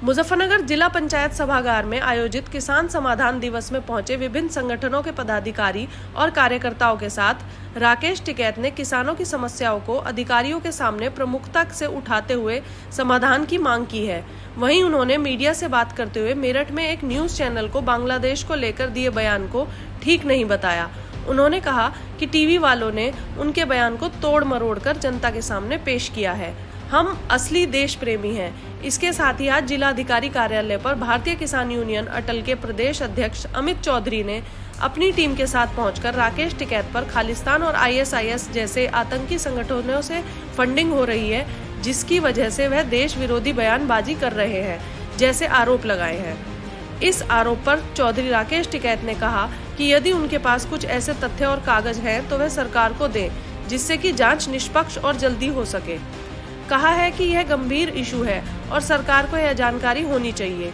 मुजफ्फरनगर जिला पंचायत सभागार में आयोजित किसान समाधान दिवस में पहुंचे विभिन्न संगठनों के पदाधिकारी और कार्यकर्ताओं के साथ राकेश टिकैत ने किसानों की समस्याओं को अधिकारियों के सामने प्रमुखता से उठाते हुए समाधान की मांग की है। वहीं उन्होंने मीडिया से बात करते हुए मेरठ में एक न्यूज चैनल को बांग्लादेश को लेकर दिए बयान को ठीक नहीं बताया। उन्होंने कहा कि टीवी वालों ने उनके बयान को तोड़ मरोड़ कर जनता के सामने पेश किया है। हम असली देश प्रेमी हैं। इसके साथ ही आज जिलाधिकारी कार्यालय पर भारतीय किसान यूनियन अटल के प्रदेश अध्यक्ष अमित चौधरी ने अपनी टीम के साथ पहुंचकर राकेश टिकैत पर खालिस्तान और आईएसआईएस जैसे आतंकी संगठनों से फंडिंग हो रही है, जिसकी वजह से वह देश विरोधी बयानबाजी कर रहे हैं, जैसे आरोप लगाए हैं। इस आरोप पर चौधरी राकेश टिकैत ने कहा कि यदि उनके पास कुछ ऐसे तथ्य और कागज हैं तो वह सरकार को दें, जिससे कि जांच निष्पक्ष और जल्दी हो सके। कहा है कि यह गंभीर इशू है और सरकार को यह जानकारी होनी चाहिए।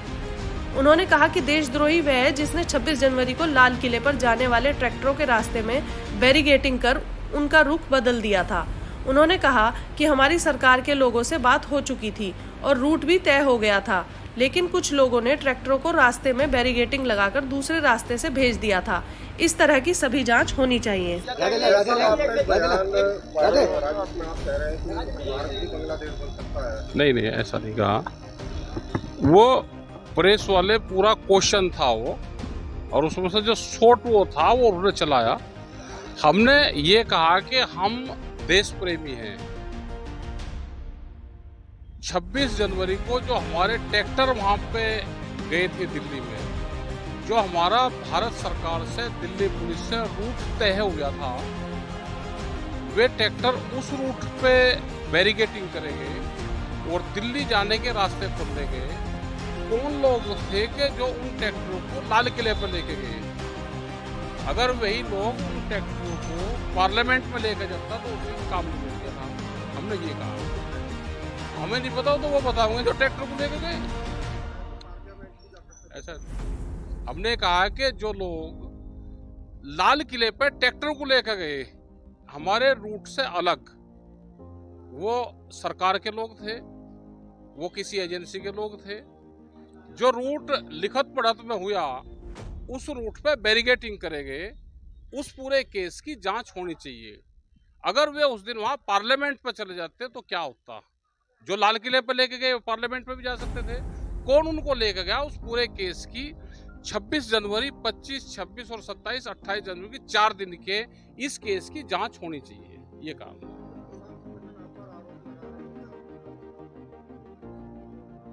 उन्होंने कहा कि देशद्रोही वह है जिसने 26 जनवरी को लाल किले पर जाने वाले ट्रैक्टरों के रास्ते में बैरिगेटिंग कर उनका रुख बदल दिया था। उन्होंने कहा कि हमारी सरकार के लोगों से बात हो चुकी थी और रूट भी तय हो गया था, लेकिन कुछ लोगों ने ट्रैक्टरों को रास्ते में बैरिगेटिंग लगाकर दूसरे रास्ते से भेज दिया था। इस तरह की सभी जांच होनी चाहिए। नहीं, ऐसा नहीं कहा। वो प्रेस वाले पूरा क्वेश्चन था वो, और उसमें से जो शॉर्ट वो था वो उन्होंने चलाया। हमने ये कहा कि हम देश प्रेमी हैं। 26 जनवरी को जो हमारे ट्रैक्टर वहां पे गए थे दिल्ली में, जो हमारा भारत सरकार से दिल्ली पुलिस से रूट तय हो गया था, वे ट्रैक्टर उस रूट पे बैरिकेटिंग करेंगे और दिल्ली जाने के रास्ते खोल देंगे। कौन लोग थे कि जो उन ट्रैक्टरों को लाल किले पर लेके गए? अगर वही लोग उन ट्रैक्टरों को पार्लियामेंट में लेकर जाता तो उसमें काम नहीं हो गया था। हमने ये कहा, हमें नहीं पता तो वो बताओगे जो ट्रैक्टर को लेके गए। ऐसा हमने कहा कि जो लोग लाल किले पर ट्रैक्टर को लेकर गए हमारे रूट से अलग, वो सरकार के लोग थे, वो किसी एजेंसी के लोग थे। जो रूट लिखित पढ़त में हुआ उस रूट पे बैरिगेटिंग करेंगे, उस पूरे केस की जांच होनी चाहिए। अगर वे उस दिन वहां पार्लियामेंट पे चले जाते तो क्या होता? जो लाल किले पे लेके गए पार्लियामेंट पे भी जा सकते थे। कौन उनको लेके गया? उस पूरे केस की 26 जनवरी, 25, 26 और 27, 28 जनवरी की 4 दिन के इस केस की जांच होनी चाहिए। ये काम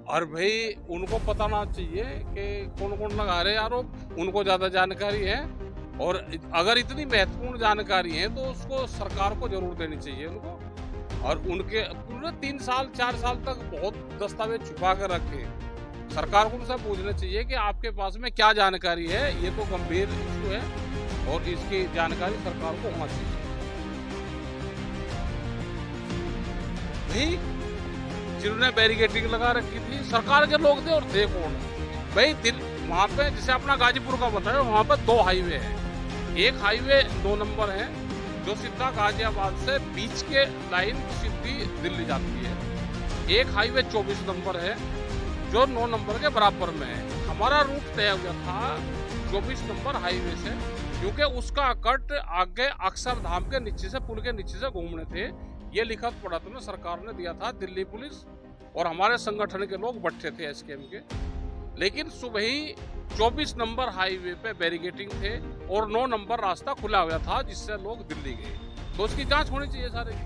और भाई उनको पता ना चाहिए कि कौन कौन लगा रहे आरोप। उनको ज्यादा जानकारी है, और अगर इतनी महत्वपूर्ण जानकारी है तो उसको सरकार को जरूर देनी चाहिए उनको। और उनके पूरे 3 साल 4 साल तक बहुत दस्तावेज छुपा कर रखे। सरकार को उनसे पूछना चाहिए कि आपके पास में क्या जानकारी है। ये तो गंभीर इशू है और इसकी जानकारी सरकार को होना चाहिए। भाई जिन्होंने बैरिकेडिंग लगा रखी थी सरकार के लोग थे, और थे कौन? भाई वहां पे जैसे अपना गाजीपुर का बताया, वहां पर 2 हाईवे है। एक हाईवे 2 नंबर है जो सीधा गाजियाबाद से बीच के लाइन सीधी दिल्ली जाती है। एक हाईवे 24 नंबर है जो 9 नंबर के बराबर में है। हमारा रूट तय हुआ था 24 नंबर हाईवे से, क्योंकि उसका कट आगे अक्षरधाम के नीचे से, पुल के नीचे से घूमने थे। ये लिखत पढ़ा तो सरकार ने दिया था दिल्ली पुलिस, और हमारे संगठन के लोग बैठे थे एसकेएम के। लेकिन सुबह ही 24 नंबर हाईवे पे बैरिगेटिंग थे और 9 नंबर रास्ता खुला हुआ था जिससे लोग दिल्ली गए। तो उसकी जांच होनी चाहिए सारे की।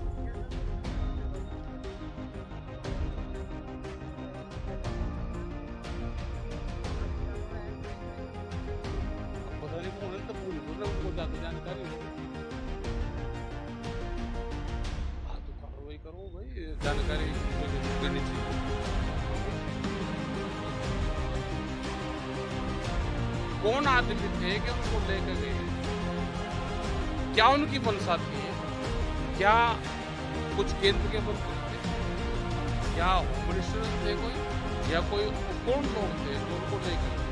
पता नहीं कौन है, तो उनको ज्यादा जानकारी हो तो कार्रवाई करो भाई, जानकारी देनी चाहिए। कौन आदमी थे कि उनको लेकर गए? क्या उनकी मंशा थी? क्या कुछ केंद्र के मंत्री थे? क्या होम मिनिस्टर थे कोई, या कोई कौन लोग थे जो उनको लेकर?